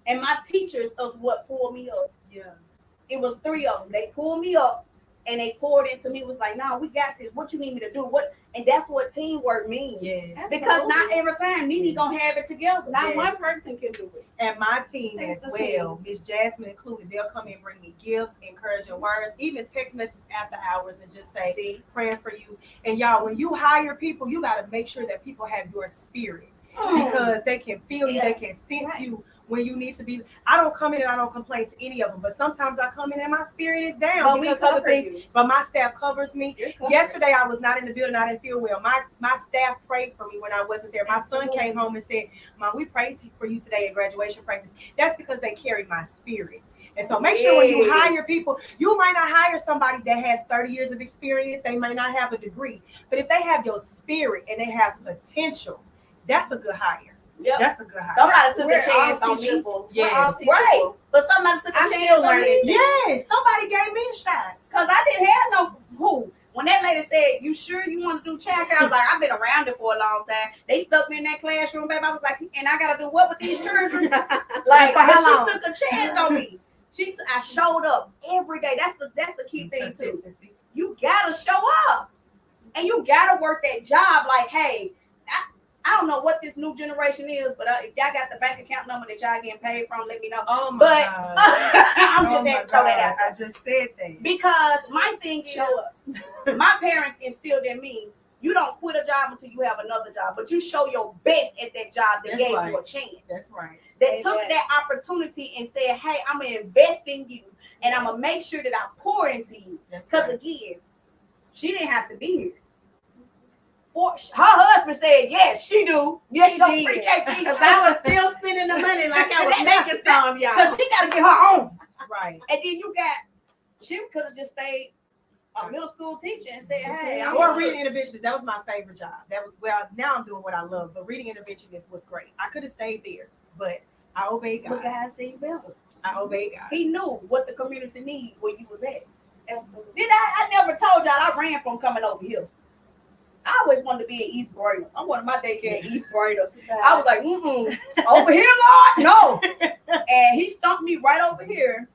And my teachers was what pulled me up. Yeah. It was 3 of them. They pulled me up and they poured into me. Was like, no, we got this. What you need me to do? What? And that's what teamwork means. Yes. Because not every time Nene gonna have it together. Not one person can do it. And my team as well, Miss Jasmine included, they'll come in and bring me gifts, encouraging words, even text messages after hours and just say, praying for you. And y'all, when you hire people, you got to make sure that people have your spirit because they can feel you, they can sense you when you need to be. I don't come in and I don't complain to any of them, but sometimes I come in and my spirit is down because other things. But my staff covers me. Yesterday I was not in the building. I didn't feel well. My staff prayed for me when I wasn't there. My son came home and said, Mom, we prayed for you today at graduation practice. That's because they carry my spirit. And so make sure when you hire people, you might not hire somebody that has 30 years of experience. They might not have a degree. But if they have your spirit and they have potential, that's a good hire. Yep. That's a good hire. Somebody took a chance on me. Yes. Right. But somebody took a chance on me. Yes. Somebody gave me a shot. Because I didn't have no who. When that lady said, you sure you want to do childcare? I was like, I've been around it for a long time. They stuck me in that classroom, baby. I was like, and I got to do what with these children? Like, she took a chance on me. I showed up every day. That's the key thing, too. You got to show up. And you got to work that job like, hey, I don't know what this new generation is, but if y'all got the bank account number that y'all getting paid from, let me know. Oh my God. I'm just having to throw that out there. I just said that. Because my thing is, my parents instilled in me, you don't quit a job until you have another job, but you show your best at that job that gave you a chance. That's right. That took that opportunity and said, hey, I'm going to invest in you, and I'm going to make sure that I pour into you. Because again, she didn't have to be here. Her husband said, yes, she do. Yes, she pre-K teacher. Because I was still spending the money like I was making some, y'all. Because she got to get her own. Right. And then she could have just stayed a middle school teacher and said, hey, I'm or reading interventionist. That was my favorite job. Now I'm doing what I love, but reading interventionist was great. I could have stayed there, but I obeyed God. But God said better. I obeyed God. He knew what the community needs where you was at. Then I never told y'all I ran from coming over here. I always wanted to be in East Brader. I wanted my daycare in East Brader. I was like, over here, Lord, no. And he stumped me right over here.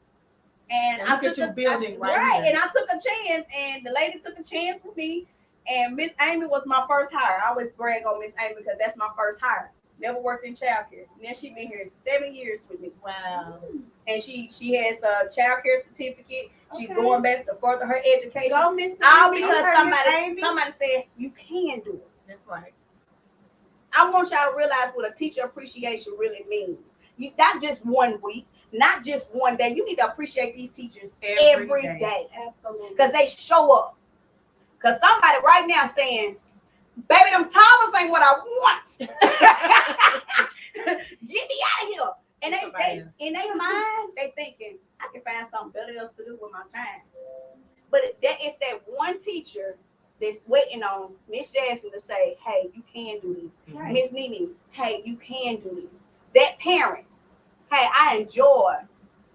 And I took a building right, and I took a chance, and the lady took a chance with me. And Miss Amy was my first hire. I always brag on Miss Amy because that's my first hire. Never worked in childcare. Now she's been here 7 years with me. Wow. And she has a childcare certificate. She's going back to further her education. Go, Miss All Amy. because somebody said you can do it. That's right. I want y'all to realize what a teacher appreciation really means. Not just 1 week, not just one day. You need to appreciate these teachers every day. Absolutely. Because they show up. Because somebody right now saying, baby, them towels ain't what I want. Get me out of here. And they in their mind, they thinking, I can find something better else to do with my time. But it's that one teacher that's waiting on Miss Jasmine to say, hey, you can do this. Right. Miss Nene, hey, you can do this. That parent, hey, I enjoy.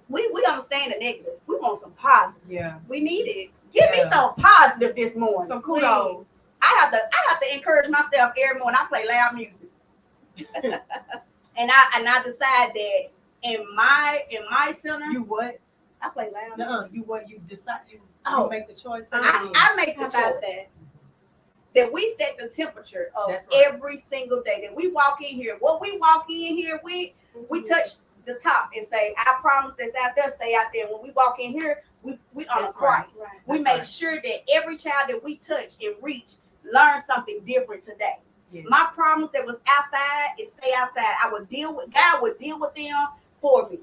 We understand the negative. We want some positive. Yeah. We need it. Give me some positive this morning. Some kudos. I have to encourage myself every morning. I play loud music. and I decide that in my center. You what? I play loud music. You what? You decide you make the choice. I make the choice. That. that we set the temperature of That's right. every single day. That we walk in here, we touch the top and say, our promise that's out there, stay out there. When we walk in here, we honor That's right. Christ. Right. We That's make right. sure that every child that we touch and reach learn something different today. Yes. My promise that was outside is stay outside. God would deal with them for me.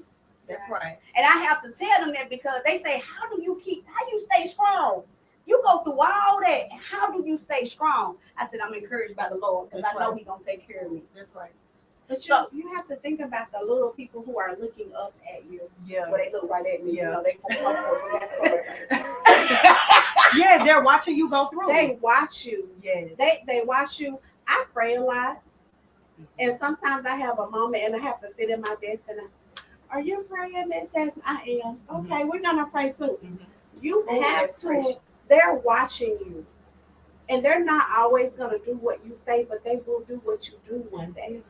That's right. And I have to tell them that because they say, how you stay strong? You go through all that, and how do you stay strong? I said, I'm encouraged by the Lord because I know He's gonna take care of me. That's right. But So- you have to think about the little people who are looking up at you. Yeah. Well, they look right at me. Yeah. You know, they Yeah, they're watching you go through. They watch you. Yes. They watch you. I pray a lot, and sometimes I have a moment and I have to sit in my desk and are you praying, Miss Jackson? I am. Okay, we're gonna pray too. Mhm. You Oh, have that's to. precious. They're watching you, and they're not always gonna do what you say, but they will do what you do one day.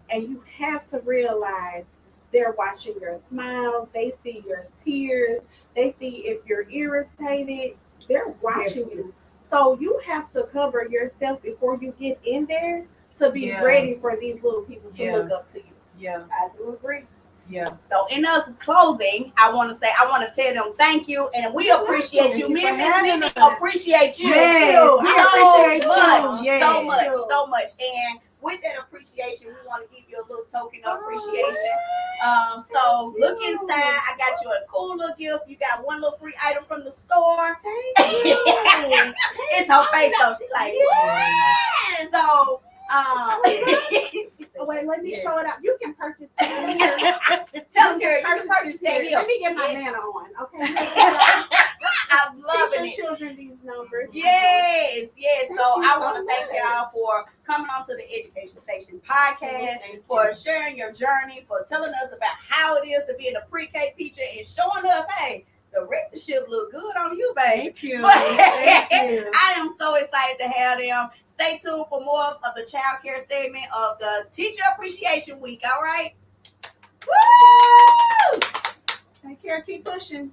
And you have to realize they're watching your smiles. They see your tears. They see if you're irritated. They're watching you. So you have to cover yourself before you get in there to be Yeah. ready for these little people to Yeah. look up to you. Yeah. I do agree. Yeah. So in us closing, I want to tell them thank you, and we appreciate you. Thank you Me for and Miss having Nene us. appreciate you. Yes, So we appreciate you. much, Yes. so much. And with that appreciation, we want to give you a little token of appreciation. So look inside. I got you a cool little gift. You got one little free item from the store. Thank you. It's her face though. She like, yeah. So Oh, wait, let me Yeah. show it up. You can purchase it here. tell them, girl, you can purchase that here. Let me get my man on, okay? I'm loving Teach it. your children these numbers. Yes. So Thank you I so want to thank much. y'all for coming on to the Education Station Podcast, Thank you. for sharing your journey, for telling us about how it is to be a pre-K teacher and showing us, hey, the rectorship look good on you, baby. Thank you. But Thank you. I am so excited to have them. Stay tuned for more of the child care segment of the Teacher Appreciation Week, all right? Woo! Take care. Keep pushing.